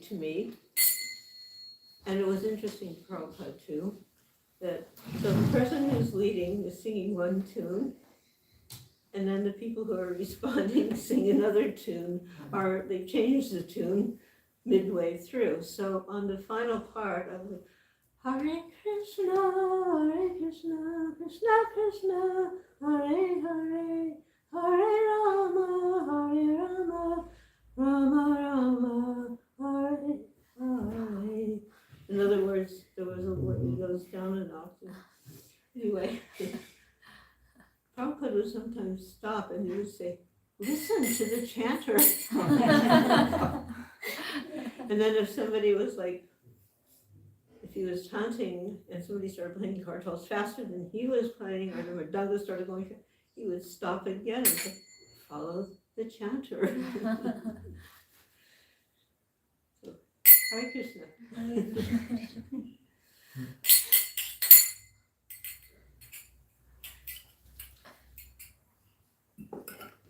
To me, and it was interesting to Prabhupada too, that so the person who's leading is singing one tune, and then the people who are responding sing another tune, or they change the tune midway through. So on the final part of the Hare Krishna, Krishna Krishna, Hare Hare, Hare Rama, Hare Rama, Rama Rama, Hare Hare. In other words, there was it goes down an octave. Anyway, Prabhupada would sometimes stop and he would say, "Listen to the chanter." And then if somebody was like, if he was chanting and somebody started playing kartals faster than he was playing, I remember Douglas started going, he would stop again and say, "Follow the chanter." So Hare Krishna.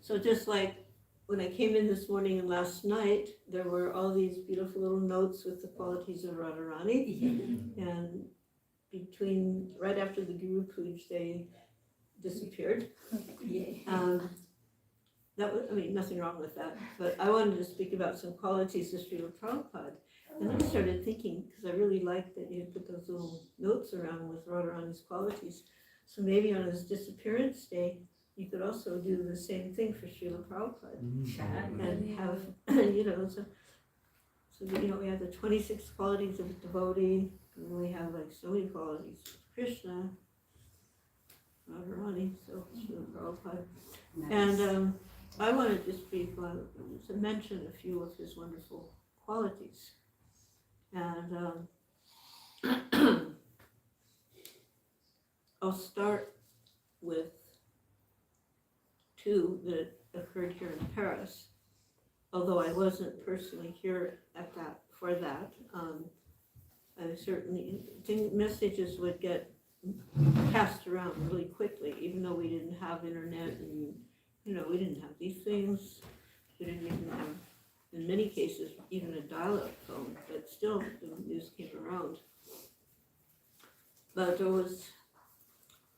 So just like when I came in this morning and last night, there were all these beautiful little notes with the qualities of Radharani. And right after the Guru Puj, they disappeared. That was, nothing wrong with that. But I wanted to speak about some qualities of Srila Prabhupada. And then I started thinking, because I really liked that you had put those little notes around with Radharani's qualities. So maybe on his disappearance day, you could also do the same thing for Srila Prabhupada. And have, so we have the 26 qualities of a devotee, and we have like so many qualities of Krishna, Radharani, so Srila Prabhupada. Nice. And I wanted to speak to mention a few of his wonderful qualities. And I'll start with two that occurred here in Paris, although I wasn't personally here for that. I certainly think messages would get passed around really quickly, even though we didn't have internet and we didn't have these things. We didn't even have, in many cases, even a dial-up phone, but still the news came around. But there was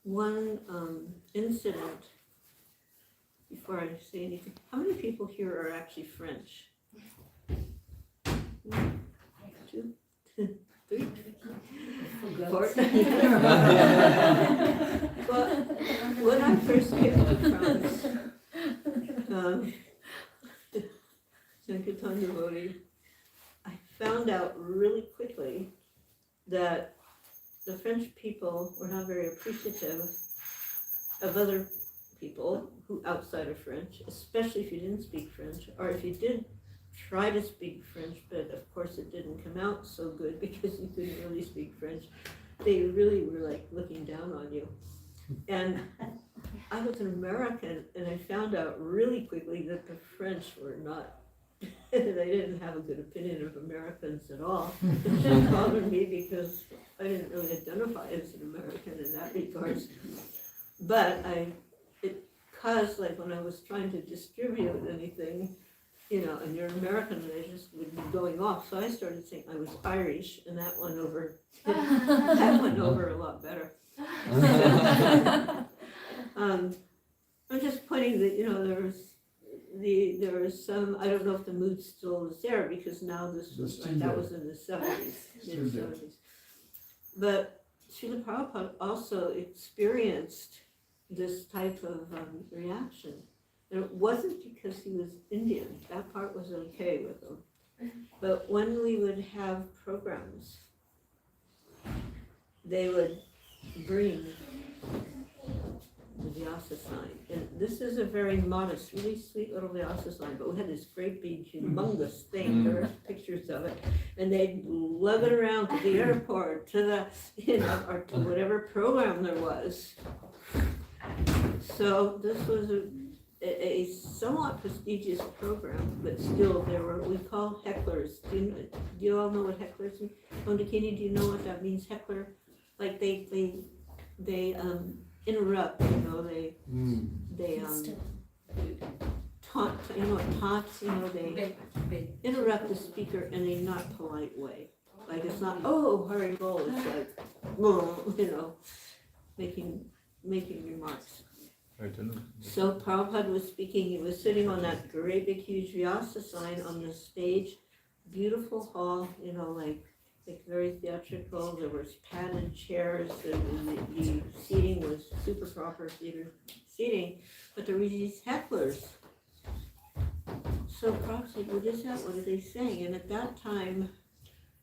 one incident. Before I say anything, how many people here are actually French? 2, 3, 4. Well, when I first came to France, ISKCON devotee, I found out really quickly that the French people were not very appreciative of other people who outside of French, especially if you didn't speak French, or if you did try to speak French, but of course it didn't come out so good because you couldn't really speak French. They really were like looking down on you. And I was an American, and I found out really quickly that the French were not, they didn't have a good opinion of Americans at all. It didn't bother me because I didn't really identify as an American in that regards. But because like when I was trying to distribute anything, and you're American, and I just would be going off. So I started saying I was Irish, and that went over a lot better. I'm just pointing that there was some, I don't know if the mood still is there, because now that was in the 70s, mid-70s. But Srila Prabhupada also experienced this type of reaction. And it wasn't because he was Indian. That part was okay with him. But when we would have programs, they would bring the Vyasa sign. And this is a very modest, really sweet little Vyasa sign, but we had this great big, humongous thing. There are pictures of it. And they'd lug it around to the airport, to the, or to whatever program there was. So this was a somewhat prestigious program, but still there were, we call hecklers. Do you all know what hecklers mean? Mondakini, do you know what that means, heckler? Like they interrupt, they taunt, they interrupt the speaker in a not polite way. Like it's not, oh, hurry, go, it's like, making remarks. So Prabhupada was speaking, he was sitting on that great big huge Vyasa sign on the stage, beautiful hall, like very theatrical. There was padded chairs, the seating was super proper seating, but there were these hecklers. So Prabhupada said, what is that? What are they saying? And at that time,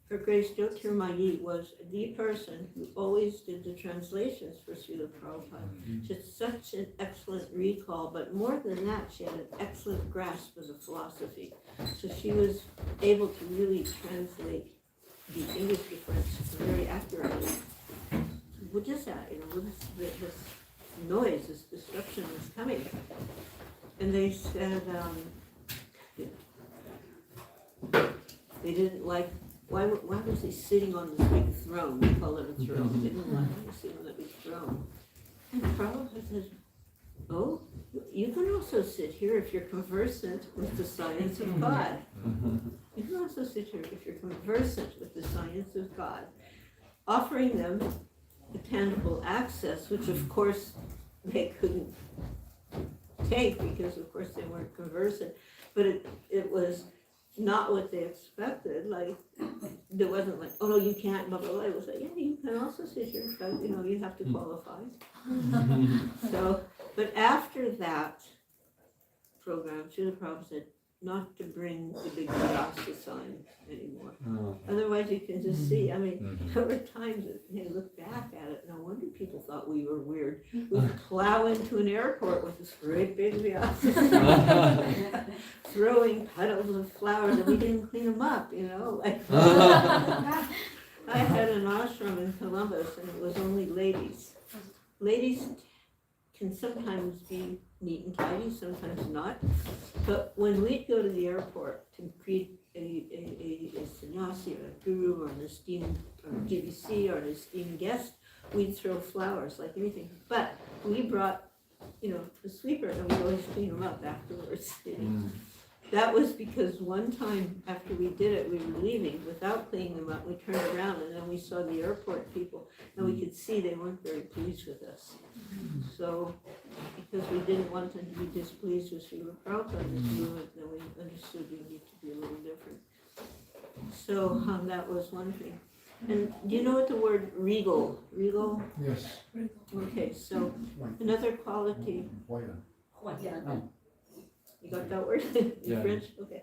Her Grace Jyotirmayi was the person who always did the translations for Srila Prabhupada. She had such an excellent recall, but more than that, she had an excellent grasp of the philosophy. So she was able to really translate the English difference very accurately. What is that? What is this noise, this disruption is coming? And they said they didn't like why was he sitting on this big throne? We call it a throne. They didn't want him to sit on that big throne. And Prabhupada said, oh, you can also sit here if you're conversant with the science of God. You can also sit here if you're conversant with the science of God. Offering them a tangible access, which of course they couldn't take because of course they weren't conversant. But it was not what they expected. Like, there wasn't like, oh no, you can't, blah, blah, blah. It was like, yeah, you can also sit here, but you have to qualify. So, but after that program, Srila Prabhupada said not to bring the big Vyasa sign anymore. Otherwise you can just see, I mean, there were times that you look back at it, no wonder people thought we were weird. We'd plow into an airport with this great big Vyasa sign, throwing petals of flowers, and we didn't clean them up, like. I had an ashram in Columbus, and it was only ladies. Ladies can sometimes be neat and tidy, sometimes not. But when we'd go to the airport to greet a sannyasi or a guru or an esteemed or a GBC or an esteemed guest, we'd throw flowers like anything. But we brought, a sweeper, and we always clean them up afterwards. That was because one time after we did it, we were leaving without cleaning them up. We turned around and then we saw the airport people, and we could see they weren't very pleased with us. So, because we didn't want them to be displeased with Srila Prabhupada, then we understood we need to be a little different. So that was one thing. And do you know what the word regal? Regal? Yes. Okay, so another quality. You got that word in French? Okay.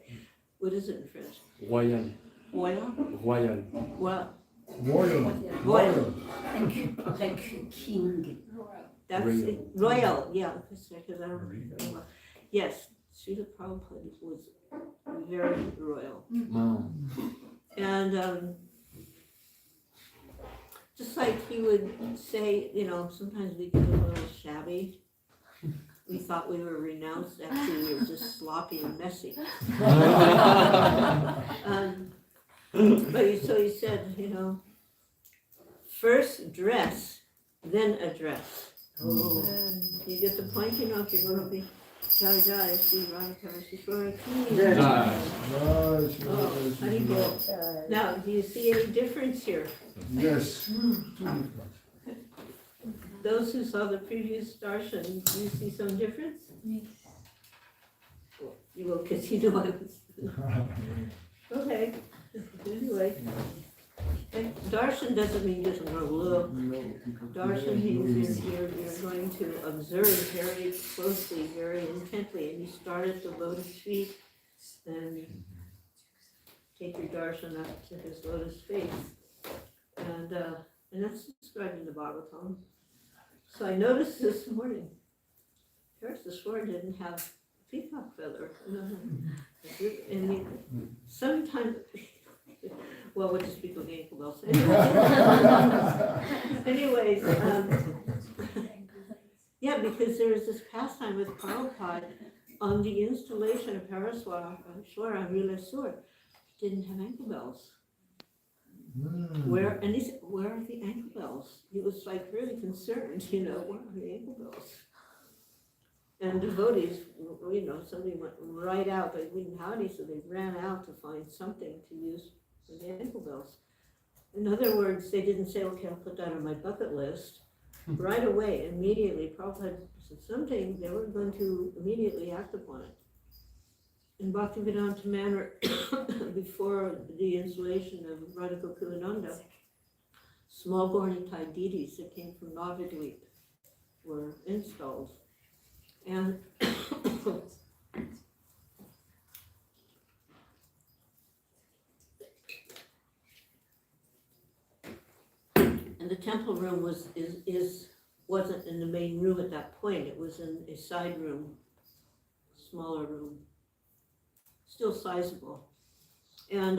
What is it in French? Royal. Royal? Royal. Well, Royal. Like king. that's Royal. it. Royal, yeah, because I don't know very well. Yes, Srila Prabhupada was very royal. And just like he would say, sometimes we get a little shabby. We thought we were renounced, actually we were just sloppy and messy. But so he said, first dress, then address. You get the point, if you're going to be Jai Jai, Sri Radha Harishwara. Now, do you see any difference here? Yes. Too different. Those who saw the previous darshan, do you see some difference? Well, you will, because you know I was. Okay, anyway. And darshan doesn't mean just going to look. Darshan means you're going to observe very closely, very intently, and you start at the lotus feet, and take your darshan up to his lotus face. And that's described in the Bhagavatam. So I noticed this morning, Paris didn't have a peacock feather. And sometimes, well, we'll just speak of the ankle bells. Anyways, yeah, because there was this pastime with Prabhupada on the installation of Paraswara Vilasur, didn't have ankle bells. Where are the ankle bells? He was like really concerned, where are the ankle bells? And devotees, somebody went right out, but we didn't have any, so they ran out to find something to use for the ankle bells. In other words, they didn't say, okay, I'll put that on my bucket list. Right away, immediately, Prabhupada said someday they were going to immediately act upon it. In Bhaktivedanta manner, before the installation of Radha Gokulananda, small Gornitai deities that came from Navadvip were installed. And the temple room wasn't in the main room at that point. It was in a side room, smaller room. Still sizable. And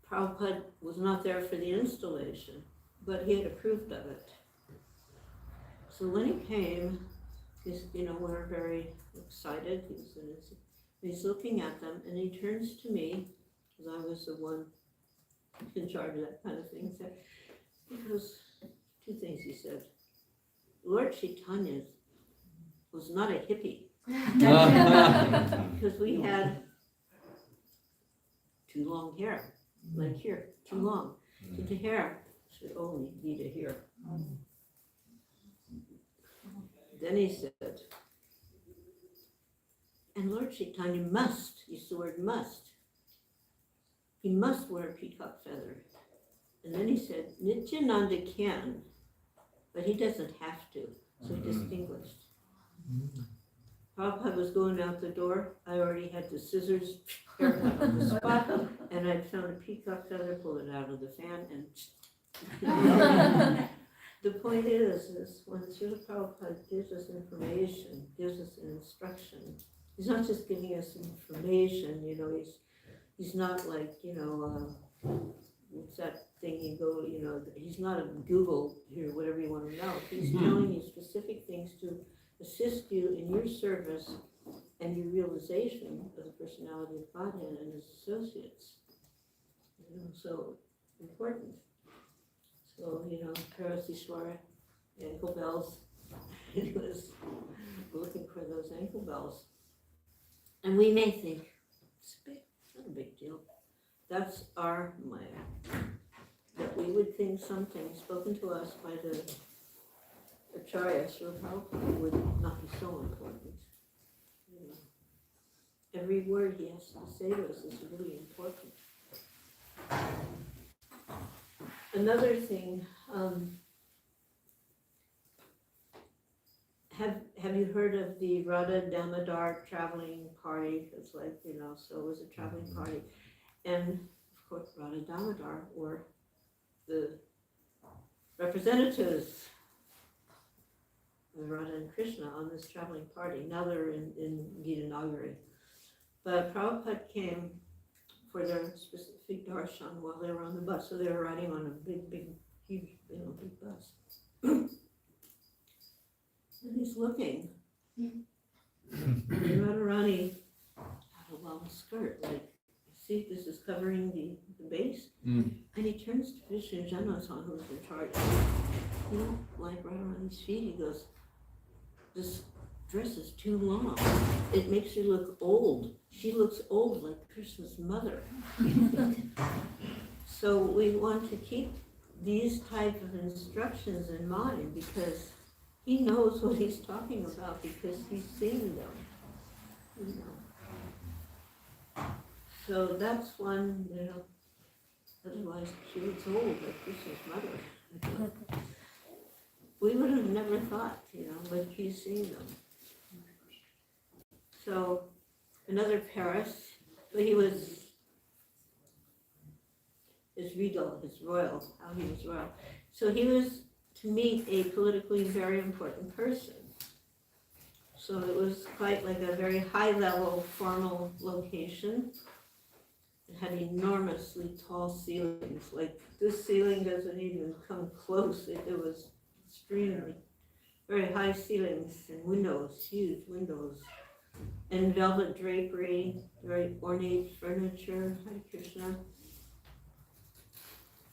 Prabhupada was not there for the installation, but he had approved of it. So when he came, we were very excited. He's looking at them, and he turns to me because I was the one in charge of that kind of thing, said, because two things he said. Lord Chaitanya was not a hippie, because we had too long hair, like here, too long. So the hair should only be to here. Then he said, and Lord Chaitanya must, use the word must, he must wear a peacock feather. And then he said, Nityananda can, but he doesn't have to. So he distinguished. Prabhupada was going out the door. I already had the scissors, haircut on the spot, and I'd found a peacock feather, pulled it out of the fan, and the point is when Srila Prabhupada gives us information, gives us an instruction, he's not just giving us information, he's not like, what's that thing you go, he's not a Google here, whatever you want to know. He's telling you specific things to assist you in your service and your realization of the personality of Godhead and his associates. So important. So, Parasishwara, ankle bells, he was looking for those ankle bells. And we may think, it's not a big deal. That's our Maya. That we would think something spoken to us by the Acharya Srila Prabhupada would not be so important. Every word he has to say to us is really important. Another thing, have you heard of the Radha Damodar traveling party? It's like, so it was a traveling party. And of course, Radha Damodar were the representatives of Radha and Krishna on this traveling party. Now they're in Gita Nagari. But Prabhupada came for their specific darshan while they were on the bus. So they were riding on a big, huge, big bus. And he's looking. And Radharani had a long skirt, like, see, this is covering the base. And he turns to Vishnu Janasan, who's in charge. Like right around his feet, he goes, this dress is too long. It makes her look old. She looks old like Krishna's mother. So we want to keep these type of instructions in mind because he knows what he's talking about because he's seen them. So that's one, otherwise she looks old like Krishna's mother. We would have never thought, but he's seen them. So another Paris, but he was his regal, his royal, how he was royal. So he was to meet a politically very important person. So it was quite like a very high level formal location. It had enormously tall ceilings. Like this ceiling doesn't even come close. It was extremely, very high ceilings and windows, huge windows. And velvet drapery, very ornate furniture, Hare Krishna.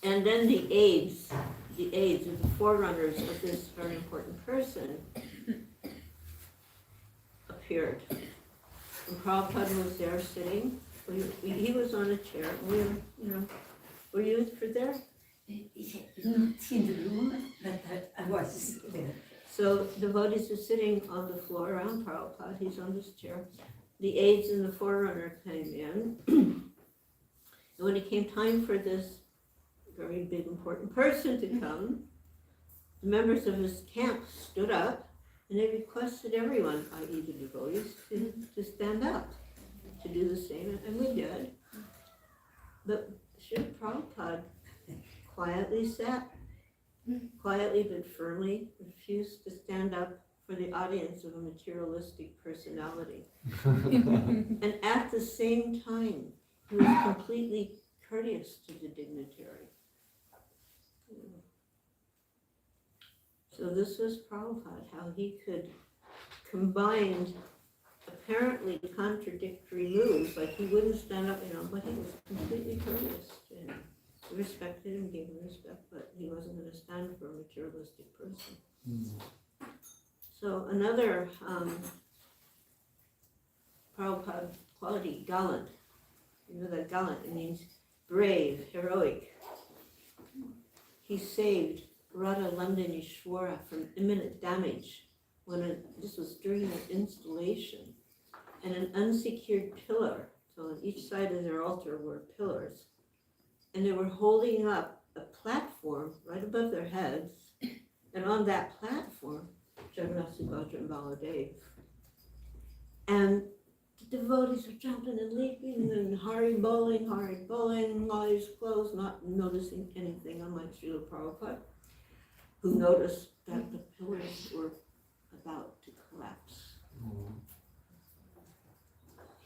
And then the aides or the forerunners of this very important person appeared. And Prabhupada was there sitting. He was on a chair. Were you there? Not in the room, but I was there. So devotees are sitting on the floor around Prabhupada. He's on his chair. The aides and the forerunner came in. And when it came time for this very big important person to come, the members of his camp stood up and they requested everyone, i.e. the devotees, to stand up, to do the same, and we did. But Srila Prabhupada quietly sat, quietly but firmly refused to stand up for the audience of a materialistic personality. And at the same time, he was completely courteous to the dignitary. So this was Prabhupada, how he could combine a apparently contradictory moves, like he wouldn't stand up, but he was completely courteous. He respected him, gave him respect, but he wasn't going to stand for a materialistic person. So another Prabhupada quality, gallant. You know that gallant, it means brave, heroic. He saved Radha Ishwara from imminent damage this was during an installation, and an unsecured pillar. So on each side of their altar were pillars, and they were holding up a platform right above their heads, and on that platform, Jagannath, Subhadra, and Baladev. And the devotees were jumping and leaping and Hari bowling, eyes closed, not noticing anything, unlike Srila Prabhupada, who noticed that the pillars were about to collapse.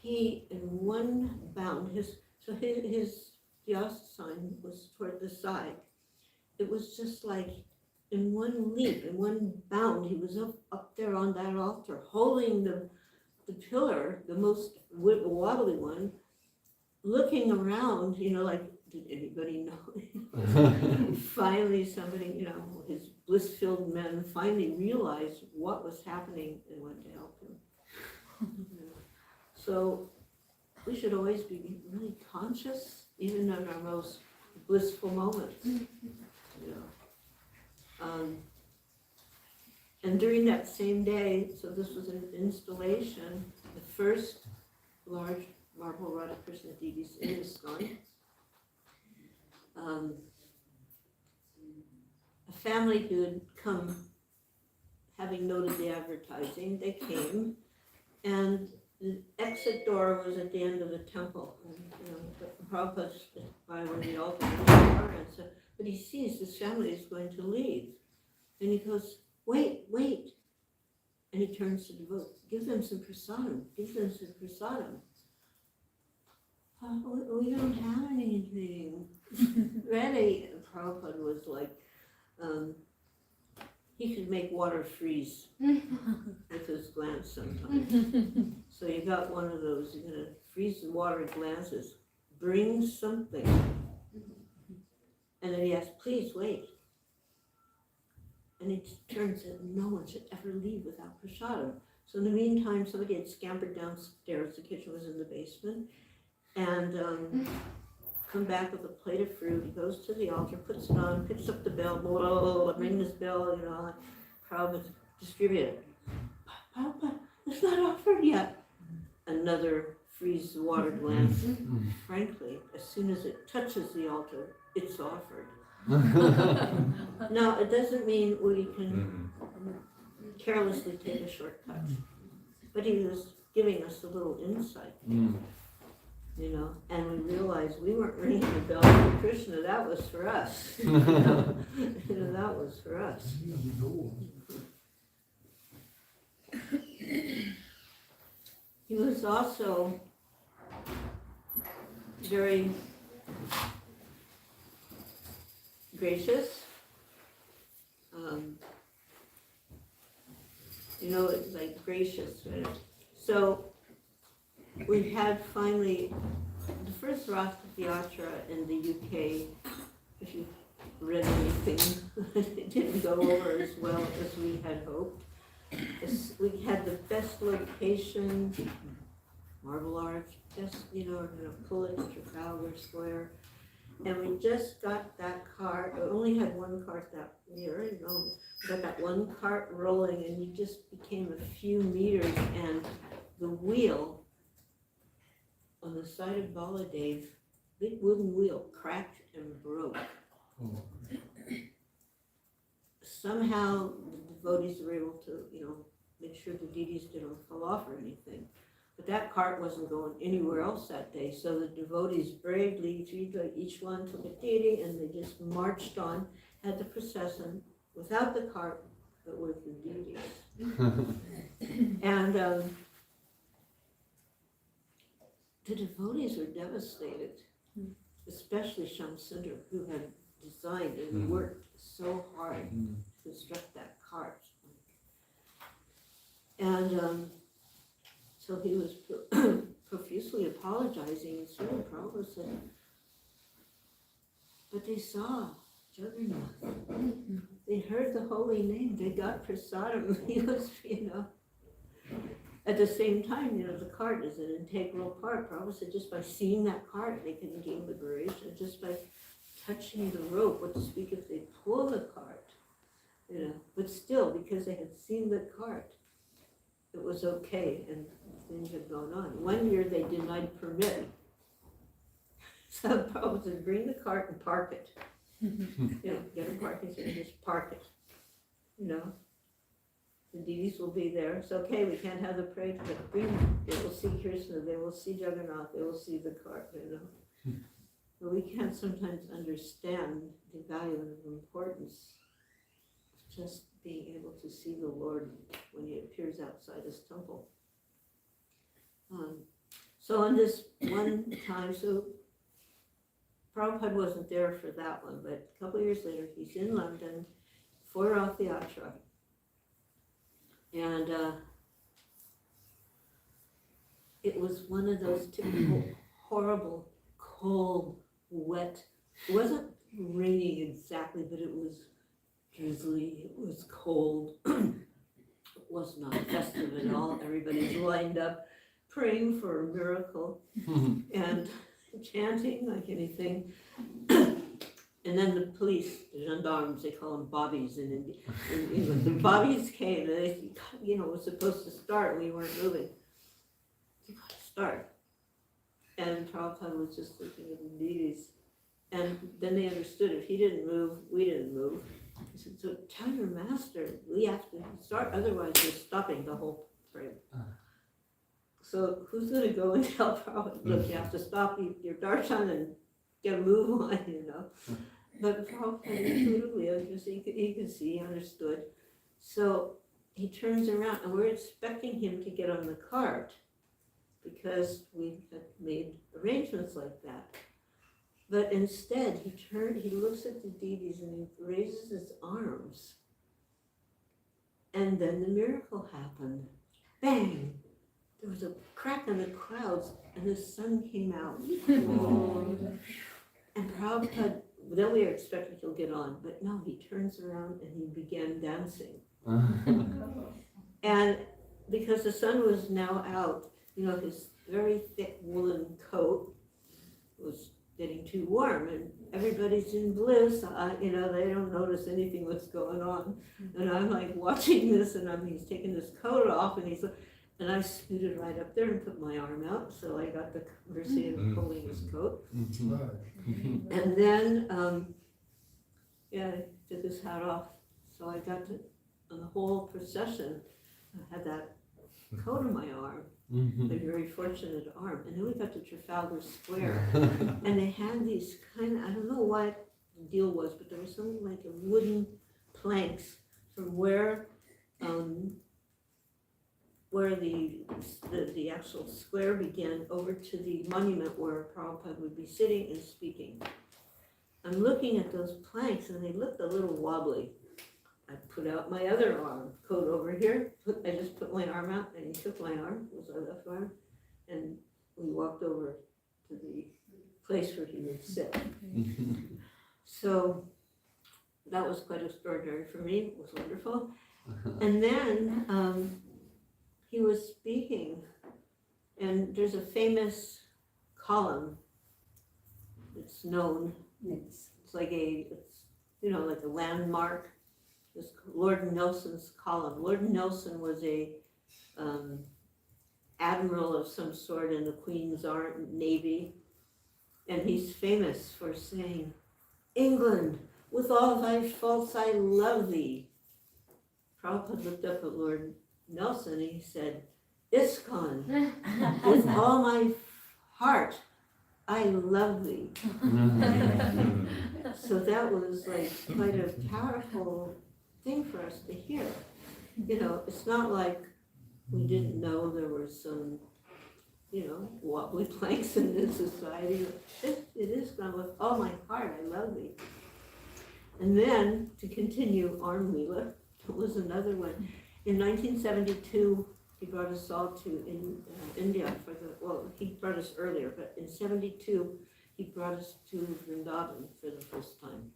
He, in one bound, his vyasa sign was toward the side. It was just like in one leap, in one bound, he was up there on that altar, holding the pillar, the most wobbly one, looking around, like, did anybody know? Finally, somebody, his bliss-filled men finally realized what was happening and went to help him. So we should always be really conscious, even in our most blissful moments. And during that same day, so this was an installation, the first large marble Radha Krishna deities in ISKCON. A family who had come, having noted the advertising, they came, and the exit door was at the end of the temple. And, Prabhupada's by where the altar was, but he sees this family is going to leave, and he goes, wait, and he turns to the devotees, give them some prasadam. We don't have anything ready. Prabhupada was like, he could make water freeze with his glance sometimes. So you got one of those, you're gonna freeze the water glances, bring something. And then he asked, please wait. And it turns out no one should ever leave without prasadam. So in the meantime, somebody had scampered downstairs, the kitchen was in the basement, and come back with a plate of fruit. He goes to the altar, puts it on, picks up the bell, ring this bell, Prabhupada distribute it. Prabhupada, it's not offered yet. Another freeze the water glance. Frankly, as soon as it touches the altar, it's offered. Now, it doesn't mean we can carelessly take a shortcut, but he was giving us a little insight, and we realized we weren't ringing the bell for Krishna, that was for us. That was for us. He was also very gracious. It's like gracious, right? So we had finally the first Rath Yatra in the UK. If you read anything, it didn't go over as well as we had hoped. We had the best location, Marble Arch, best, we're gonna pull it to Trafalgar Square. And we just got that cart, we only had one cart that year, we got that one cart rolling, and we just became a few meters, and the wheel on the side of Baladev, big wooden wheel, cracked and broke. Somehow the devotees were able to, make sure the deities didn't fall off or anything. But that cart wasn't going anywhere else that day, so the devotees bravely, each one took a deity, and they just marched on, had the procession without the cart, but with the deities. And the devotees were devastated, especially Shamsundar, who had designed and worked so hard to construct that cart. And So he was profusely apologizing, and Srila Prabhupada said, but they saw Jagannath. They heard the holy name. They got prasadam. He was, at the same time, the cart is an integral part. Prabhupada said just by seeing that cart, they can gain liberation. Just by touching the rope, what to speak if they pull the cart, But still, because they had seen the cart, it was okay, and things had gone on. One year they denied permit. So Prabhupada said, bring the cart and park it. Get a parking space, just park it. The deities will be there. It's okay, we can't have the parade, but they will see Krishna, they will see Jagannath, they will see the cart, But we can't sometimes understand the value and the importance of just being able to see the Lord when he appears outside his temple. So on this one time, so Prabhupada wasn't there for that one, but a couple of years later, he's in London for Rath Yatra. And it was one of those typical horrible, cold, wet. It wasn't raining exactly, but it was drizzly, it was cold. It was not festive at all. Everybody's lined up praying for a miracle and chanting like anything. And then the police, the gendarmes, they call them bobbies in England. The bobbies came and they said, it was supposed to start, we weren't moving. You got to start. And Prabhupada was just looking at the deities. And then they understood if he didn't move, we didn't move. He said, so tell your master, we have to start, otherwise we're stopping the whole parade. So who's going to go and tell Prabhupada, look, you have to stop your darshan and get a move on, But Prabhupada intuitively, he could see, he understood. So he turns around, and we're expecting him to get on the cart because we had made arrangements like that. But instead, he looks at the deities and he raises his arms. And then the miracle happened. Bang! There was a crack in the clouds and the sun came out. And Prabhupada, then we were expecting he'll get on, but no, he turns around and he began dancing. And because the sun was now out, his very thick woolen coat was getting too warm and everybody's in bliss, they don't notice anything what's going on. And I'm like watching this and he's taking his coat off and I scooted right up there and put my arm out, so I got the mercy of pulling his coat. And then, I took his hat off, so I got to, on the whole procession, I had that coat on my arm, a very fortunate arm. And then we got to Trafalgar Square, and they had these I don't know what the deal was, but there was something like a wooden planks from where the actual square began over to the monument where Prabhupada would be sitting and speaking. I'm looking at those planks and they looked a little wobbly. I put out my other arm, coat over here, I just put my arm out and he took my arm, it was our left arm, and we walked over to the place where he would sit. So that was quite extraordinary for me, it was wonderful. And then he was speaking, and there's a famous column that's known. It's like a landmark. This Lord Nelson's column. Lord Nelson was a admiral of some sort in the Queen's Navy, and he's famous for saying, "England, with all thy faults, I love thee." Prabhupada looked up at Lord Nelson, he said, "ISKCON, with all my heart, I love thee." So that was like quite a powerful thing for us to hear. It's not like we didn't know there were some, wobbly planks in this society. It is gone with all my heart, I love thee. And then to continue Arm Leela, it was another one. In 1972, he brought us all to India for he brought us earlier, but in 72, he brought us to Vrindavan for the first time.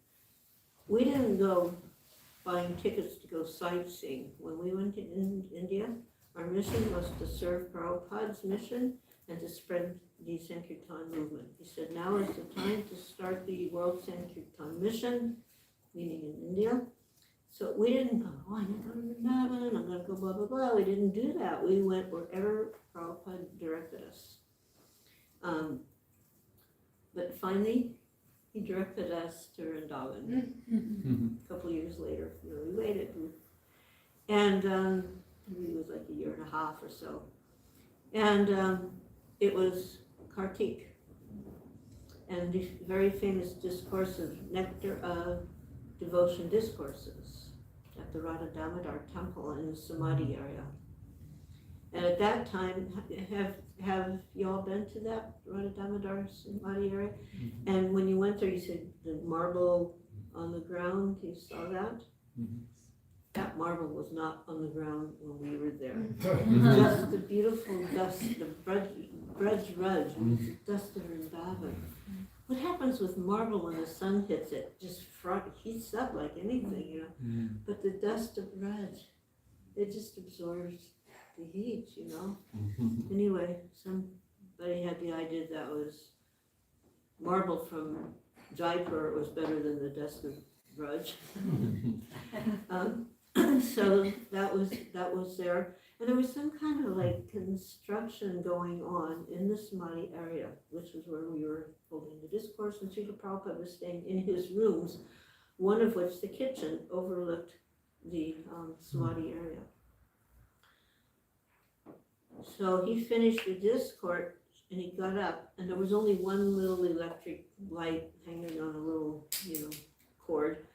We didn't go buying tickets to go sightseeing. When we went to India, our mission was to serve Prabhupada's mission and to spread the Sankirtan movement. He said, now is the time to start the World Sankirtan mission, meaning in India. So we didn't go, I'm going to go to Vrindavan, I'm going to go blah, blah, blah. We didn't do that. We went wherever Prabhupada directed us. But finally, he directed us to Vrindavan. A couple years later, we waited. And it was like a year and a half or so. And it was Kartik. And the very famous discourse of Nectar of Devotion Discourses at the Radha Damodar temple in the Samadhi area. And at that time, have you all been to that Radha Damodar Samadhi area? And when you went there, you said the marble on the ground, you saw that? That marble was not on the ground when we were there. Just the beautiful dust, the Braj Raj, the dust of Vrindavan. What happens with marble when the sun hits it? Just heats up like anything, But the dust of Raj, it just absorbs the heat, Anyway, somebody had the idea that was marble from Jaipur was better than the dust of Raj. So that was there. And there was some kind of like construction going on in the Samadhi area, which was where we were holding the discourse, and Srila Prabhupada was staying in his rooms, one of which, the kitchen, overlooked the Samadhi area. So he finished the discourse and he got up, and there was only one little electric light hanging on a little, cord.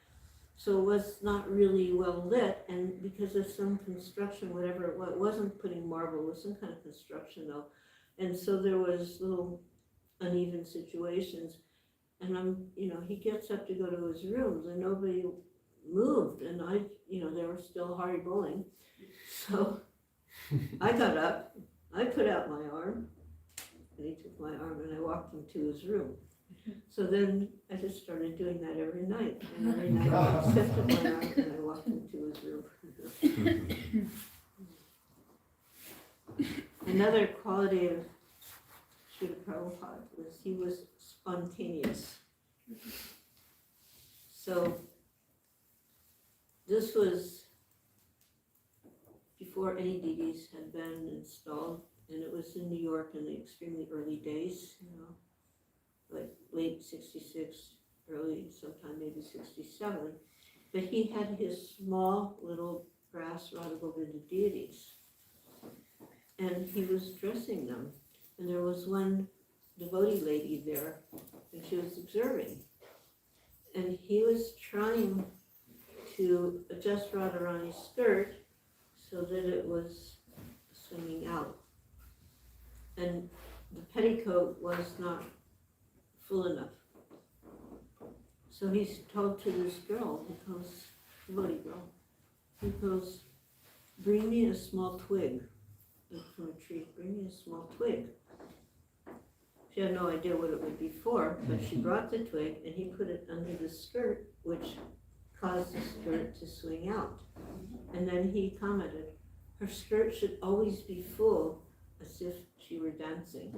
So it was not really well lit, and because of some construction, whatever it was, it wasn't putting marble, it was some kind of construction though. And so there was little uneven situations. And he gets up to go to his rooms and nobody moved, and they were still hariboling. So I got up, I put out my arm, and he took my arm and I walked him to his room. So then I just started doing that every night. And every night I accepted my arm and I walked him to his room. Another quality of Srila Prabhupada was he was spontaneous. So this was before any DVDs had been installed, and it was in New York in the extremely early days, like late 66, early sometime maybe 67. But he had his small little brass Radha Govinda deities, and he was dressing them. And there was one devotee lady there, and she was observing. And he was trying to adjust Radharani's skirt so that it was swinging out. And the petticoat was not full enough. So he's told to this girl, devotee girl, he goes, bring me a small twig from a tree, bring me a small twig. She had no idea what it would be for, but she brought the twig and he put it under the skirt, which caused the skirt to swing out. And then he commented, her skirt should always be full, as if she were dancing.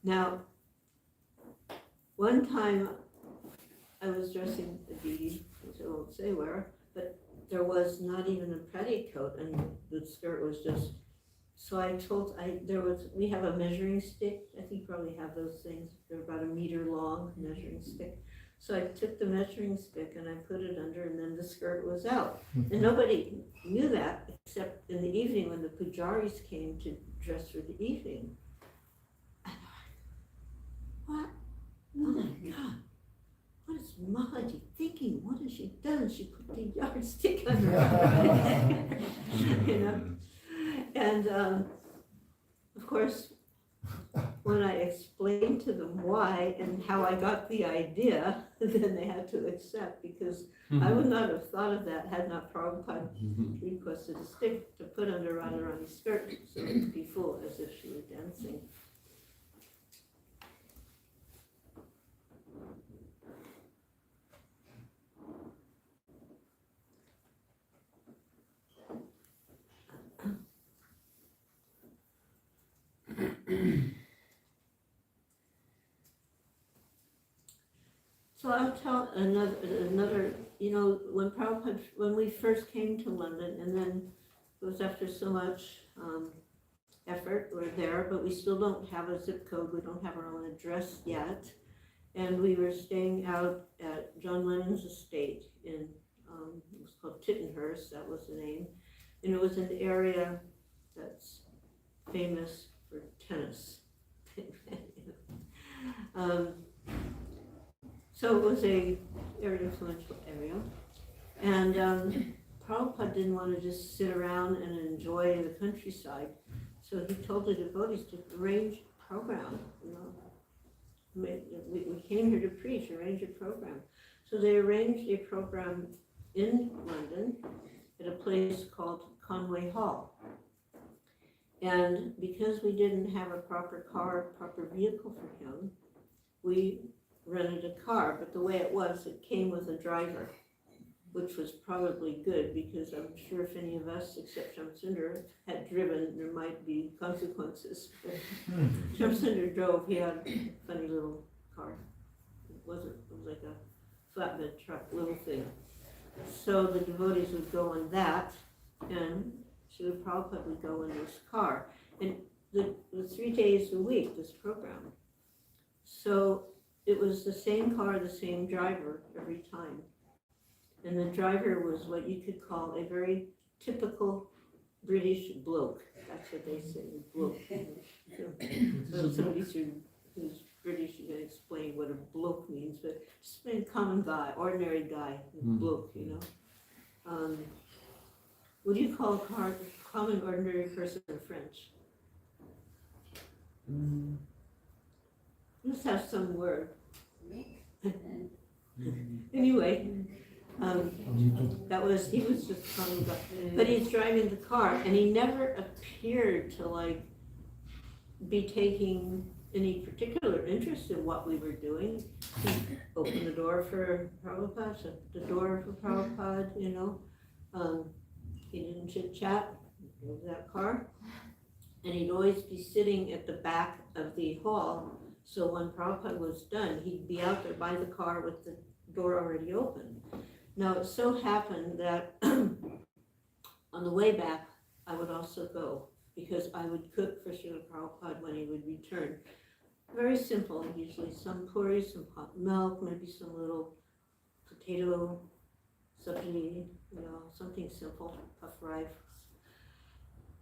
Now, one time I was dressing a deity, which I won't say where, but there was not even a petticoat, and the skirt was just. So we have a measuring stick. I think you probably have those things. They're about a meter long, measuring stick. So I took the measuring stick and I put it under, and then the skirt was out. And nobody knew that except in the evening when the pujaris came to dress for the evening. And I thought, what? Oh my God. What is Malati thinking? What has she done? She put the yardstick under her. And of course, when I explained explain to them why and how I got the idea, then they had to accept, because I would not have thought of that had not Prabhupada requested a stick to put under Radharani's skirt so it would be full as if she were dancing. So I'll tell another, you know, when we first came to London, and then it was after so much effort, we're there, but we still don't have a zip code, we don't have our own address yet. And we were staying out at John Lennon's estate in, it was called Tittenhurst, that was the name. And it was an area that's famous for tennis. So it was a very influential area, and Prabhupada didn't want to just sit around and enjoy the countryside, so he told the devotees to arrange a program. You know, we came here to preach, arrange a program. So they arranged a program in London at a place called Conway Hall. And because we didn't have a proper car, proper vehicle for him, we rented a car, but the way it was, it came with a driver, which was probably good, because I'm sure if any of us, except Shamsundar, had driven, there might be consequences. But Shamsundar drove, he had a funny little car. It was like a flatbed truck, little thing. So the devotees would go on that, and Srila Prabhupada would go in this car. And it was 3 days a week, this program. So it was the same car, the same driver every time. And the driver was what you could call a very typical British bloke. That's what they say, bloke. So somebody who's British, you can explain what a bloke means, but just a common guy, ordinary guy, bloke, you know. What do you call a common ordinary person in French? Let's have some word. Anyway, he was just talking about, but he's driving the car, and he never appeared to like be taking any particular interest in what we were doing. He opened the door for Prabhupada, shut the door for Prabhupada, you know. He didn't chit chat, drove that car, and he'd always be sitting at the back of the hall. So when Prabhupada was done, he'd be out there by the car with the door already open. Now it so happened that on the way back, I would also go, because I would cook for Srila Prabhupada when he would return. Very simple, usually some puris, some hot milk, maybe some little potato sabji, you know, something simple, puff rice.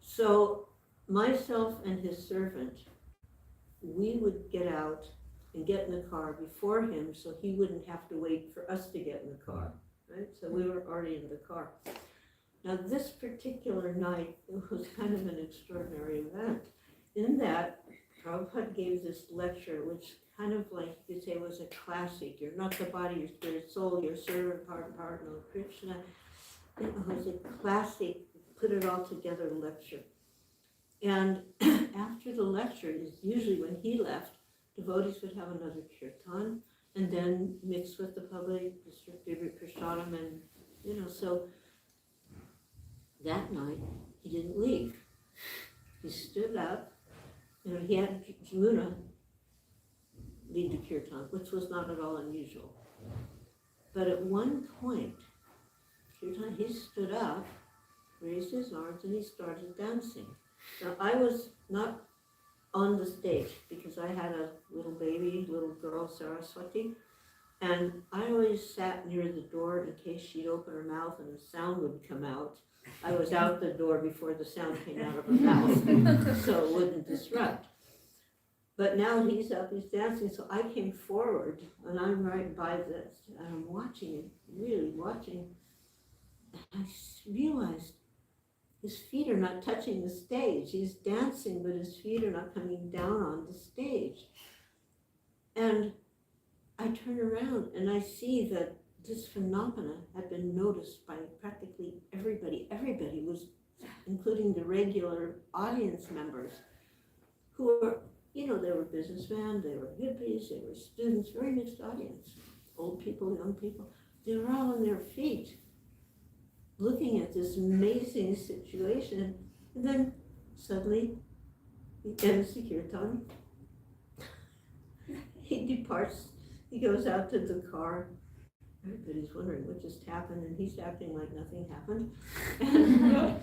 So myself and his servant, we would get out and get in the car before him, so he wouldn't have to wait for us to get in the car, right? So we were already in the car. Now this particular night, it was kind of an extraordinary event. In that, Prabhupada gave this lecture, which kind of like you could say was a classic. You're not the body, your spirit, soul, your servant, part and part, no Krishna. It was a classic, put it all together lecture. And after the lecture, usually when he left, devotees would have another kirtan, and then mix with the public, distribute prasadam, and you know, so that night he didn't leave. He stood up, you know, he had Jamuna lead the kirtan, which was not at all unusual. But at one point, kirtan, he stood up, raised his arms, and he started dancing. Now, I was not on the stage because I had a little baby, little girl, Saraswati, and I always sat near the door in case she'd open her mouth and the sound would come out. I was out the door before the sound came out of her mouth, so it wouldn't disrupt. But now he's up, he's dancing, so I came forward, and I'm right by this, and I'm watching it, really watching, and I realized his feet are not touching the stage. He's dancing, but his feet are not coming down on the stage. And I turn around and I see that this phenomena had been noticed by practically everybody. Everybody was, including the regular audience members, who were, they were businessmen, they were hippies, they were students, very mixed audience. Old people, young people, they were all on their feet, looking at this amazing situation. And then suddenly, he ends the kirtan. He departs, he goes out to the car. Everybody's wondering what just happened, and he's acting like nothing happened. And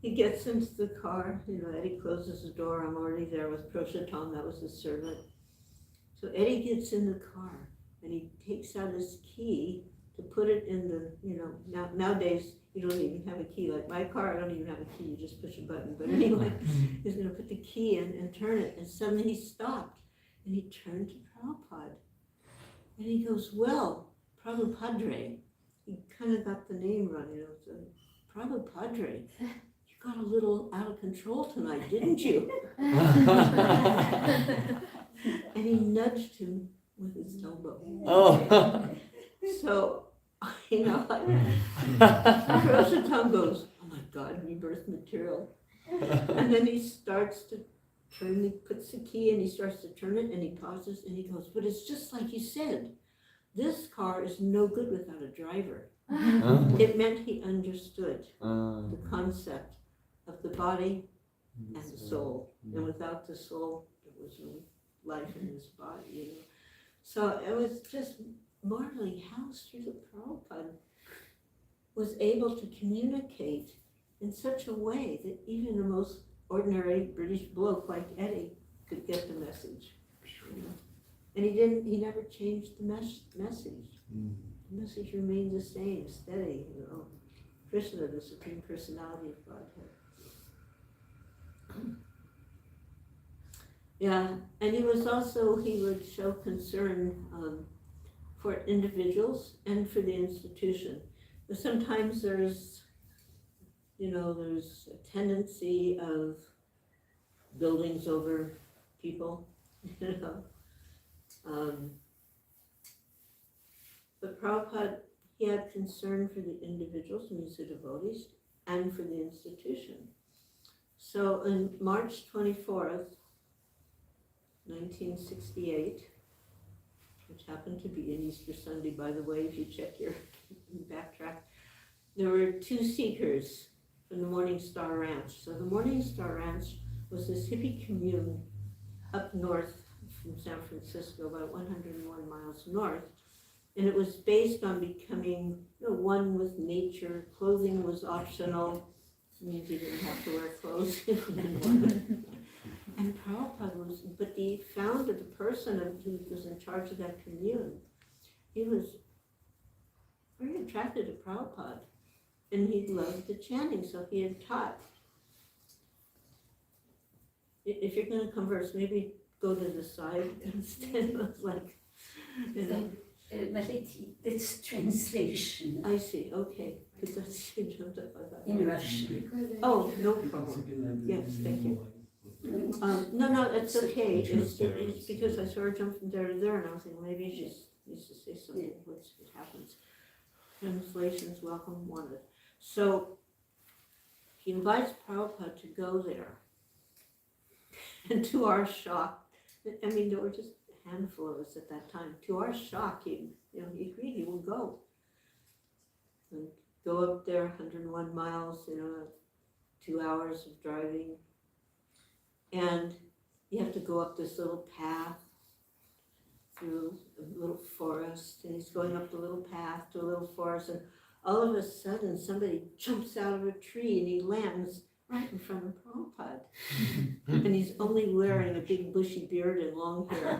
he gets into the car, Eddie closes the door. I'm already there with Proshatam, that was the servant. So Eddie gets in the car, and he takes out his key to put it in the, nowadays, you don't even have a key. Like my car, I don't even have a key, you just push a button. But anyway, he's gonna put the key in and turn it, and suddenly he stopped, and he turned to Prabhupada. And he goes, well, Prabhupada, he kind of got the name wrong, so Prabhupada, you got a little out of control tonight, didn't you? And he nudged him with his elbow. Oh. So, Roshatam goes, oh my God, rebirth material. And then he starts to turn, he puts the key and he starts to turn it, and he pauses and he goes, but it's just like you said, this car is no good without a driver. It meant he understood the concept of the body and the soul. And without the soul, there was no life in this body, So it was just marveling how Srila Prabhupada was able to communicate in such a way that even the most ordinary British bloke like Eddie could get the message. And he never changed the message. The message remained the same, steady, Krishna, the Supreme Personality of Godhead. Yeah, and he would show concern for individuals and for the institution. But sometimes there's a tendency of buildings over people, But Prabhupada, he had concern for the individuals, means the devotees, and for the institution. So on March 24th, 1968, which happened to be an Easter Sunday, by the way, if you check your backtrack, there were two seekers from the Morning Star Ranch. So the Morning Star Ranch was this hippie commune up north from San Francisco, about 101 miles north. And it was based on becoming one with nature. Clothing was optional. It means you didn't have to wear clothes if you didn't want it. And Prabhupada but the founder, the person who was in charge of that commune, he was very attracted to Prabhupada. And he loved the chanting, so he had taught. If you're going to converse, maybe go to the side instead of like, Malati, it's translation I see, okay, because that's, you jumped up, I thought. in Russian. Oh, no problem. Yes, thank you. No, it's okay. It's because I saw her jump from there to there, and I was thinking maybe she needs to say something, which it happens. Translations welcome wanted. So he invites Prabhupada to go there. And to our shock, I mean, there were just a handful of us at that time. To our shock, he agreed he will go. And go up there, 101 miles, 2 hours of driving. And you have to go up this little path through a little forest, and he's going up the little path to a little forest, and all of a sudden somebody jumps out of a tree and he lands right in front of Prabhupada. And he's only wearing a big bushy beard and long hair.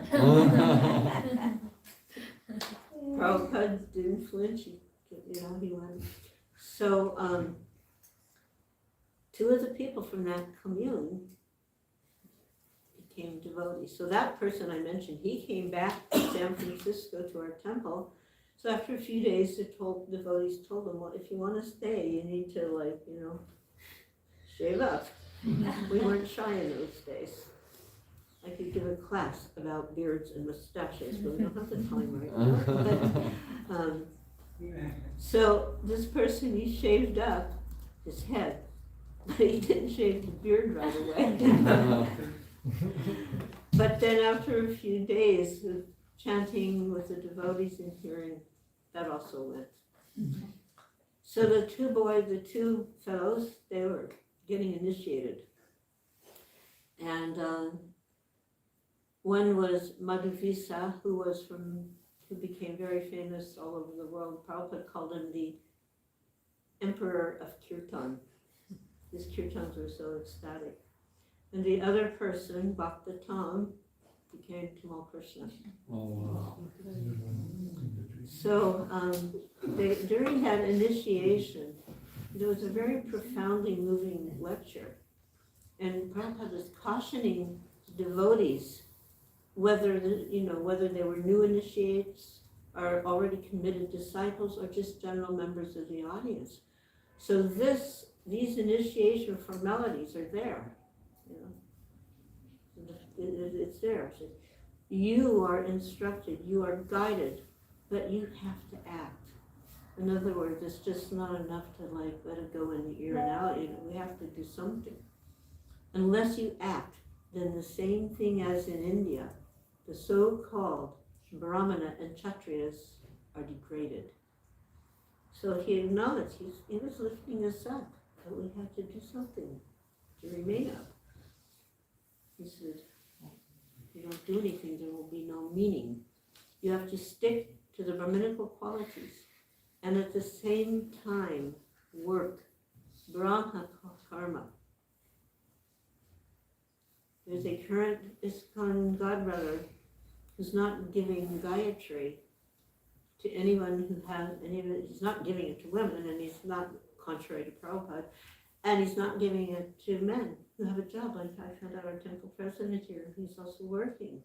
Prabhupada didn't flinch, he went. So two of the people from that commune became devotees. So that person I mentioned, he came back to San Francisco to our temple. So after a few days, the devotees told him, well, if you want to stay, you need to shave up. We weren't shy in those days. I could give a class about beards and mustaches, but we don't have the time right now. But, so this person, he shaved up his head, but he didn't shave the beard right away. But then after a few days of chanting with the devotees and hearing, that also went. So the two fellows, they were getting initiated. And one was Madhuvisa, who became very famous all over the world. Prabhupada called him the Emperor of Kirtan. His kirtans were so ecstatic. And the other person, Bhakta Tam, became Tamal Krishna. Oh, wow. So during that initiation, there was a very profoundly moving lecture. And Prabhupada was cautioning devotees whether they were new initiates or already committed disciples or just general members of the audience. So these initiation formalities are there. It's there. So you are instructed, you are guided, but you have to act. In other words, it's just not enough to let it go in the ear and out. We have to do something. Unless you act, then the same thing as in India, the so-called Brahmana and Kshatriyas are degraded. So he acknowledged, he was lifting us up, but we have to do something to remain up. He said, if you don't do anything, there will be no meaning. You have to stick to the Brahminical qualities and at the same time work Brahma karma. There's a current ISKCON godbrother who's not giving Gayatri to anyone who has any of it. He's not giving it to women, and he's not, contrary to Prabhupada, and he's not giving it to men who have a job. Like I found out our temple president here, he's also working.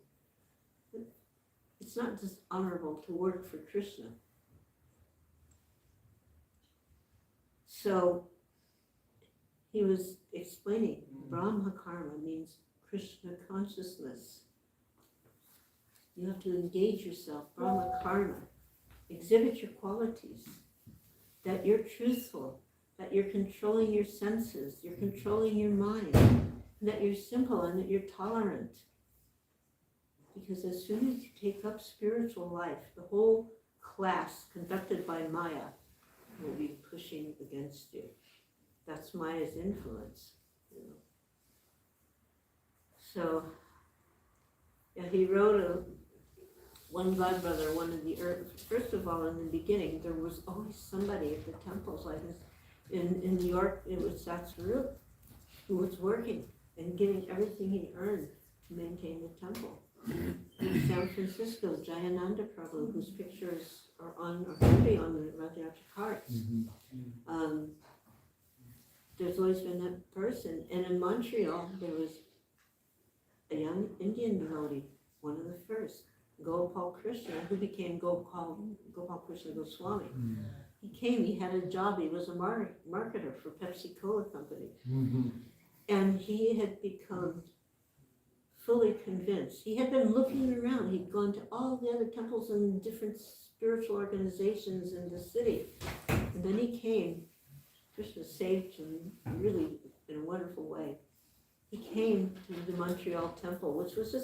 It's not just honorable to work for Krishna. So he was explaining Brahma karma means Krishna consciousness. You have to engage yourself, Brahma karma. Exhibit your qualities, that you're truthful, that you're controlling your senses, you're controlling your mind, and that you're simple and that you're tolerant. Because as soon as you take up spiritual life, the whole class conducted by Maya will be pushing against you. That's Maya's influence. So, yeah, he wrote one godbrother, one of the first of all, in the beginning, there was always somebody at the temples like this. In New York, it was Satsaru who was working and giving everything he earned to maintain the temple. In San Francisco, Jayananda Prabhu, whose pictures are on or could be on the Rajayacha carts. There's always been that person. And in Montreal, there was a young Indian devotee, one of the first, Gopal Krishna, who became Gopal Krishna Goswami. He came, he had a job, he was a marketer for Pepsi Cola Company. And he had become fully convinced. He had been looking around, he'd gone to all the other temples and different spiritual organizations in the city. And then he came, Krishna saved him really in a wonderful way. He came to the Montreal temple, which was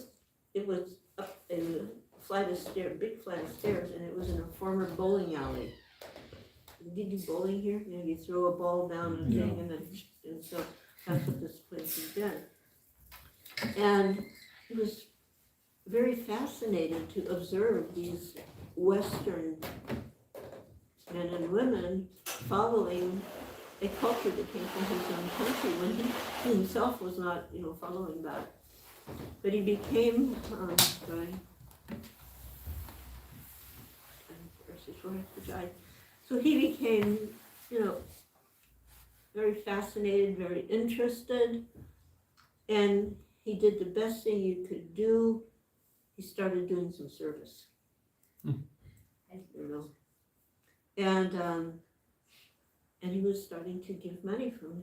it was up a flight of stairs, big flight of stairs, and it was in a former bowling alley. Did you do bowling here? You throw a ball down and thing, and so that's what this place has been. And he was very fascinated to observe these Western men and women following a culture that came from his own country when he himself was not, following that. But he became, so he became, very fascinated, very interested, and he did the best thing you could do. He started doing some service, and he was starting to give money from,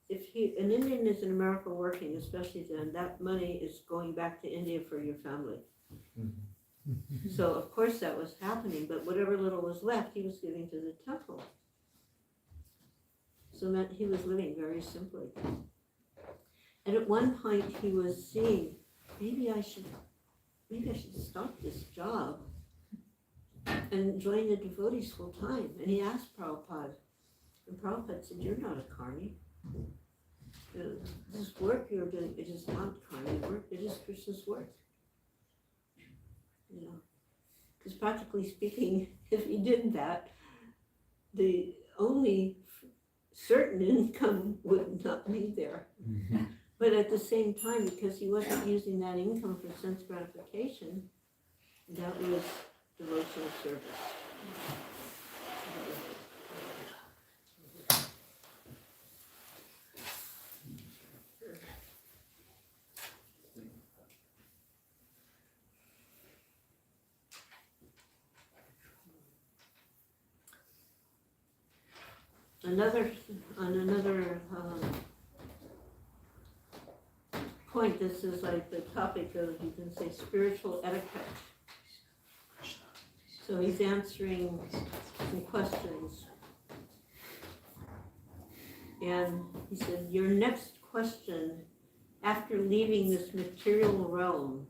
if an Indian is in America working, especially then, that money is going back to India for your family. So of course that was happening, but whatever little was left, he was giving to the temple. So that he was living very simply. And at one point he was seeing, maybe I should stop this job and join the devotees full time. And he asked Prabhupada, and Prabhupada said, "You're not a karmi. This work you're doing, it is not karmi work, it is Krishna's work." You know, because practically speaking, if he did that, the only certain income would not be there. But at the same time, because he wasn't using that income for sense gratification, that was devotional service. Another point, this is like the topic of, you can say, spiritual etiquette. So he's answering some questions. And he said, your next question, after leaving this material realm,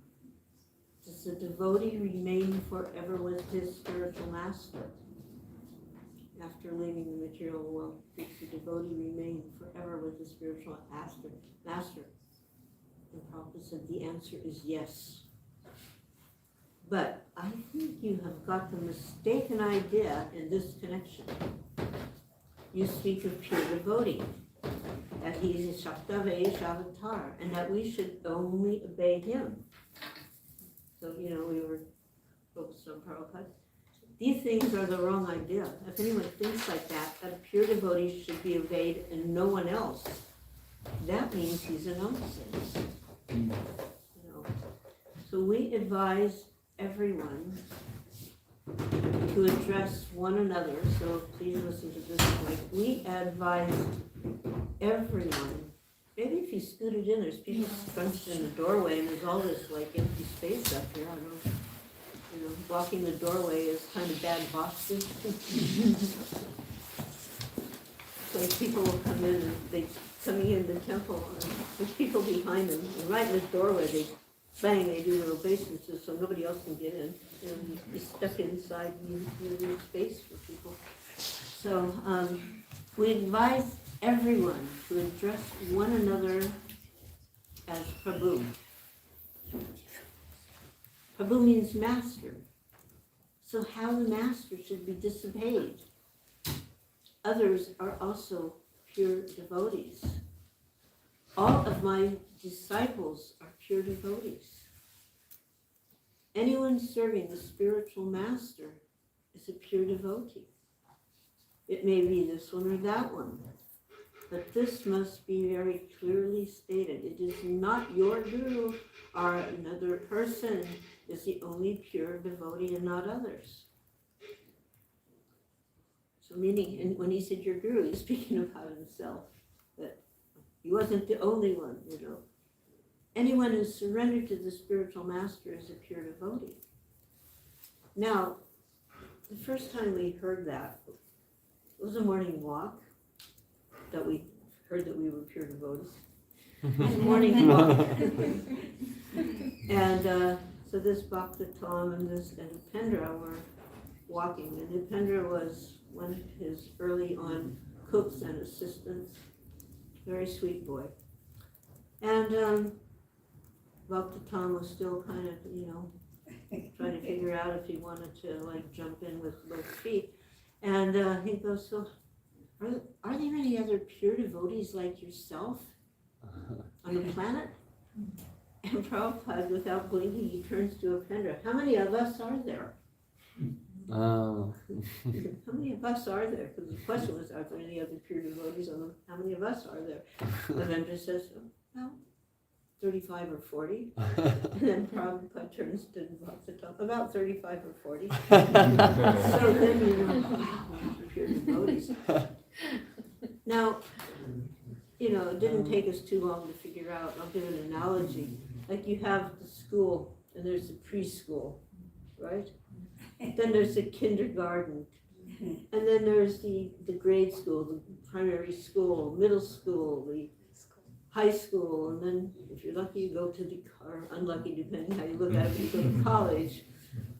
does the devotee remain forever with his spiritual master? After leaving the material world, does the devotee remain forever with the spiritual master? And Prabhupada said the answer is yes. But I think you have got the mistaken idea in this connection. You speak of pure devotee, that he is a Shaktavesh avatar, and that we should only obey him. So, we were focused on Prabhupada. These things are the wrong idea. If anyone thinks like that a pure devotee should be obeyed and no one else, that means he's a nonsense. So we advise everyone to address one another. So please listen to this point. We advise everyone. Maybe if you scooted in, there's people scrunched in the doorway and there's all this like empty space up here. I don't know. Blocking the doorway is kind of bad posture. So people will come in and coming in the temple, there's people behind them, and right in the doorway they do their obeisances so nobody else can get in. You step inside and you leave space for people. So we advise everyone to address one another as Prabhu. Prabhu means master. So how the master should be disobeyed. Others are also pure devotees. All of my disciples are pure devotees. Anyone serving the spiritual master is a pure devotee. It may be this one or that one, but this must be very clearly stated. It is not your guru or another person is the only pure devotee and not others. So meaning, and when he said your guru, he's speaking about himself, that he wasn't the only one, Anyone who's surrendered to the spiritual master is a pure devotee. Now, the first time we heard that, it was a morning walk that we heard that we were pure devotees. It was a morning walk. And so this Bhakta Tom and Upendra were walking, and Upendra was one of his early on cooks and assistants, very sweet boy. And Bhakta Tom was still kind of, trying to figure out if he wanted to jump in with both feet. And he goes, so are there any other pure devotees like yourself on the planet? And Prabhupada, without blinking, he turns to Upendra. How many of us are there? How many of us are there? Because the question was, are there any other pure devotees on them? How many of us are there? Upendra says, well, 35 or 40. And then Prabhupada turns to Bhakta, about 35 or 40. So then wow, pure devotees. Now, you know, it didn't take us too long to figure out. I'll give an analogy. Like you have the school and there's the preschool, right? Then there's the kindergarten. And then there's the grade school, the primary school, middle school, the high school, and then if you're lucky, you go to the, or unlucky, depending how you look at it, you go to college.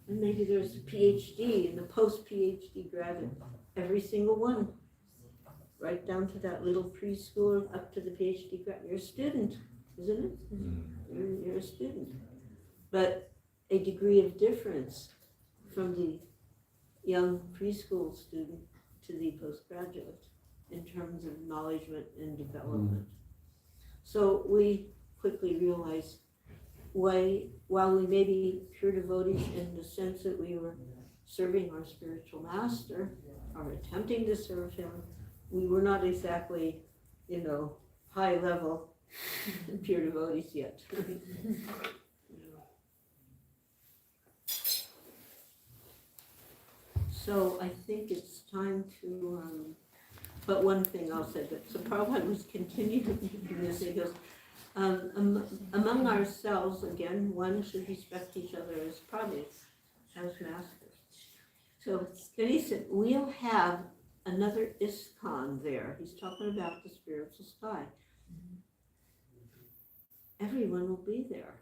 And maybe there's a PhD and the post-PhD graduate, every single one, right down to that little preschooler up to the PhD grad. You're a student, isn't it? You're a student. But a degree of difference from the young preschool student to the postgraduate in terms of acknowledgement and development. So we quickly realized while we may be pure devotees in the sense that we were serving our spiritual master or attempting to serve him, we were not exactly, you know, high level pure devotees yet. So I think it's time to, but one thing I'll say, that so Prabhupada was continuing this, he goes, among ourselves, again, one should respect each other as Prabhus, as masters. So then he said, we'll have another ISKCON there. He's talking about the spiritual sky. Everyone will be there.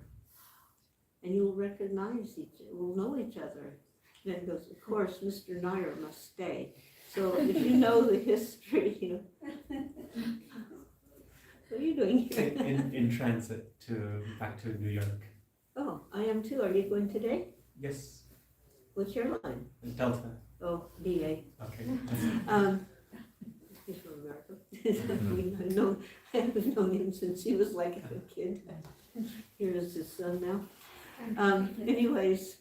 And you'll recognize each other, will know each other. Then he goes, of course, Mr. Nair must stay. So if you know the history, you know, what are you doing here? in transit back to New York. Oh, I am too. Are you going today? Yes, What's your line? Delta. Oh, DA. Okay. He's from America. I've known him since he was like a kid. Here is his son now. Anyways,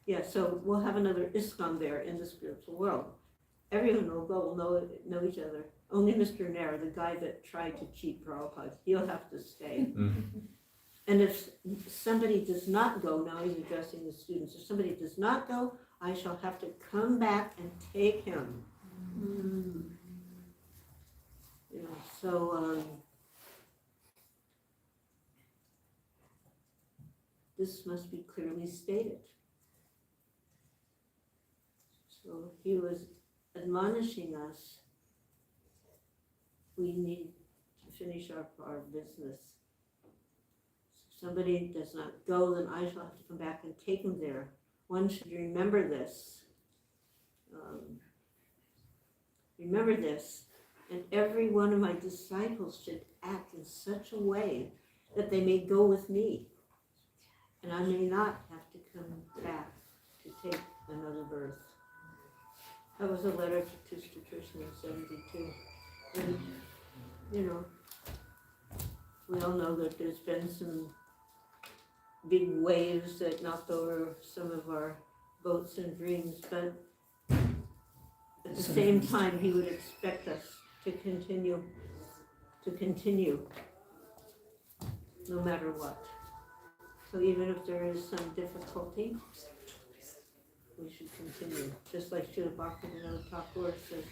yeah, so we'll have another ISKCON there in the spiritual world. Everyone will go, will know each other. Only Mr. Nair, the guy that tried to cheat Prabhupada, he'll have to stay. And if somebody does not go, now he's addressing the students, if somebody does not go, I shall have to come back and take him. You know, so this must be clearly stated. So he was admonishing us, we need to finish our business. If somebody does not go, then I shall have to come back and take him there. One should remember this. Remember this, and every one of my disciples should act in such a way that they may go with me, and I may not have to come back to take another birth. That was a letter to Sister Krishna in 72. And, you know, we all know that there's been some big waves that knocked over some of our boats and dreams, but at the same time, he would expect us to continue, no matter what. So even if there is some difficulty, we should continue. Just like Srila Prabhupada Thakur says,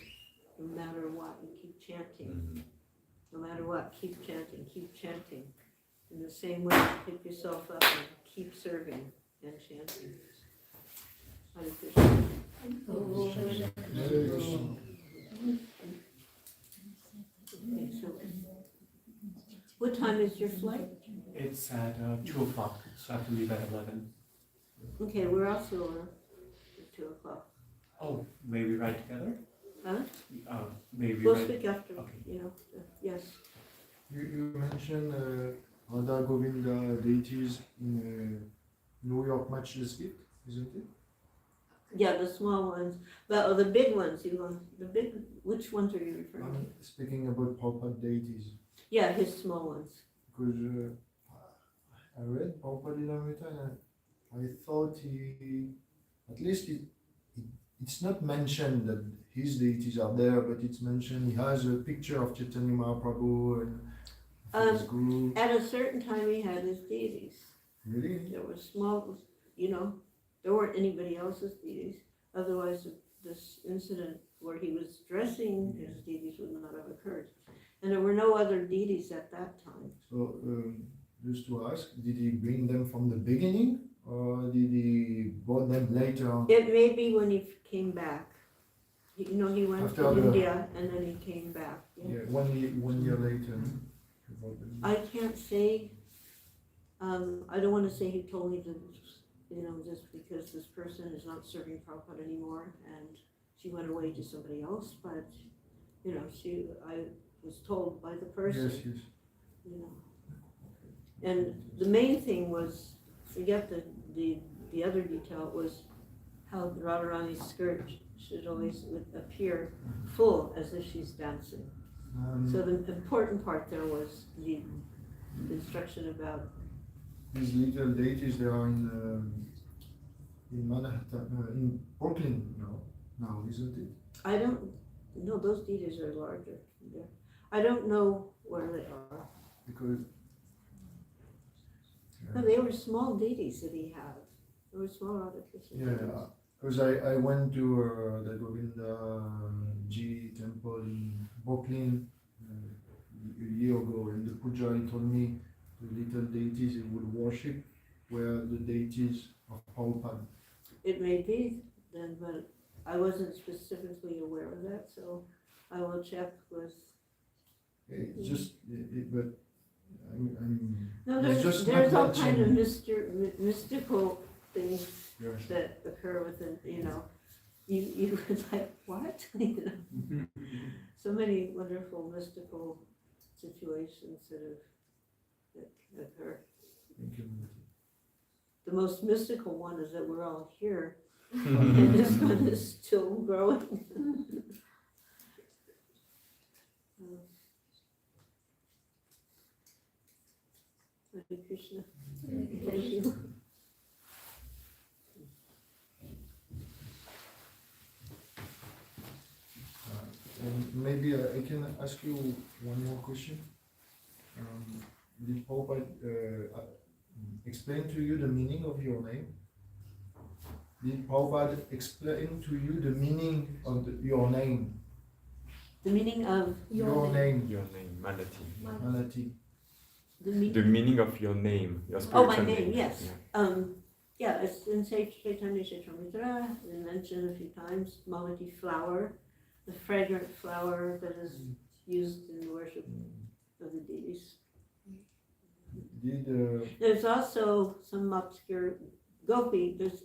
no matter what, you keep chanting. No matter what, keep chanting, keep chanting. In the same way, pick yourself up and keep serving and chanting. Hare Krishna. Okay, so what time is your flight? It's at 2 o'clock, so I have to leave at 11. Okay, we're also at 2 o'clock. Oh, maybe ride together? Huh? Maybe We'll ride. speak after, Okay. you know, yes. You mentioned Radha Govinda deities in New York Match District, isn't it? Yeah, the small ones, but the big ones, which ones are you referring to? I'm speaking about Prabhupada deities. Yeah, his small ones. Because I read Prabhupada Lilamrita and I thought at least it's not mentioned that his deities are there, but it's mentioned he has a picture of Chaitanya Mahaprabhu and his guru. At a certain time, he had his deities. Really? There were small, you know, there weren't anybody else's deities. Otherwise, this incident where he was dressing his deities would not have occurred. And there were no other deities at that time. So, just to ask, did he bring them from the beginning, or did he brought them later on? It may be when he came back. You know, he went After to the- India and then he came back. Yeah. Yeah, 1 year later. He brought them. I can't say, I don't want to say he told me to, you know, just because this person is not serving Prabhupada anymore and she went away to somebody else, but, you know, I was told by the person, Yes, yes. you know. And the main thing was, forget the other detail, was how Radharani's skirt should always appear full as if she's dancing. So the important part there was the instruction about These little deities, they are in Manhattan, in Brooklyn now, isn't it? I don't know, those deities are larger. Yeah. I don't know where they are. Because No, they were small deities that he had. They were small artificial deities. because I went to the Govinda G temple in Brooklyn a year ago, and the pujari told me the little deities he would worship were the deities of Prabhupada. It may be then, but I wasn't specifically aware of that, so I will check with. It's just, but I'm No, It's there's just there's not all kind of mentioned. mystical things yes. that occur within, you know. You was like, what? You know, so many wonderful mystical situations that occur. Thank you. The most mystical one is that we're all here, and this one is still growing. Hare Krishna. Thank you. And maybe I can ask you one more question. Did Prabhupada explain to you the meaning of your name? Did Prabhupada explain to you the meaning of your name? The meaning of Your name, Your name, Malati. Malati. the meaning. The meaning of your name, your Oh, spiritual my name, yes. Yeah. Yeah, it's in Chaitanya Charitamrita, it's mentioned a few times, Malati flower, the fragrant flower that is used in the worship of the deities. There's also some obscure gopi, there's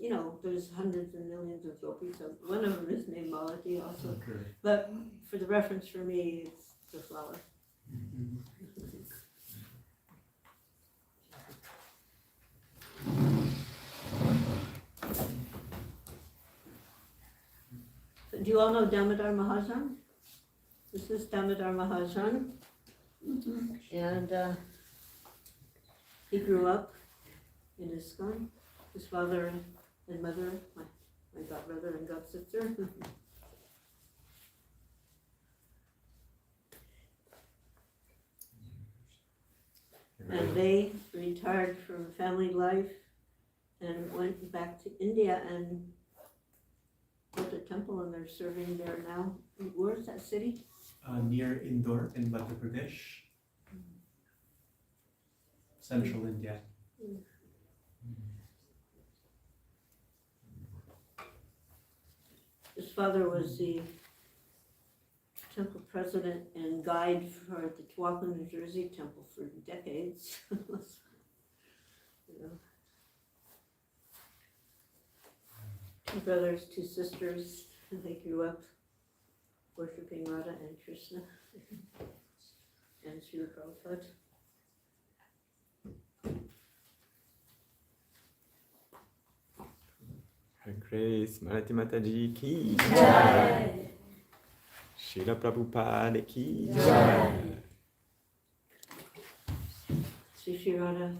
hundreds and millions of gopis, so one of them is named Malati also, Okay. but for the reference for me, it's the flower. Do you all know Damodar Mahajan? This is Damodar Mahajan. And he grew up in ISKCON. His father and mother, my godbrother and godsister. And they retired from family life and went back to India and built a temple, and they're serving there now. Where's that city? Near Indore in Madhya Pradesh. Central India. His father was the temple president and guide for the Tualatin, New Jersey temple for decades. You know. 2 brothers, 2 sisters, and they grew up worshiping Radha and Krishna and Srila Prabhupada. Hare Krishna, Malati Mataji ki Jai. Srila Prabhupada ki Sri Radha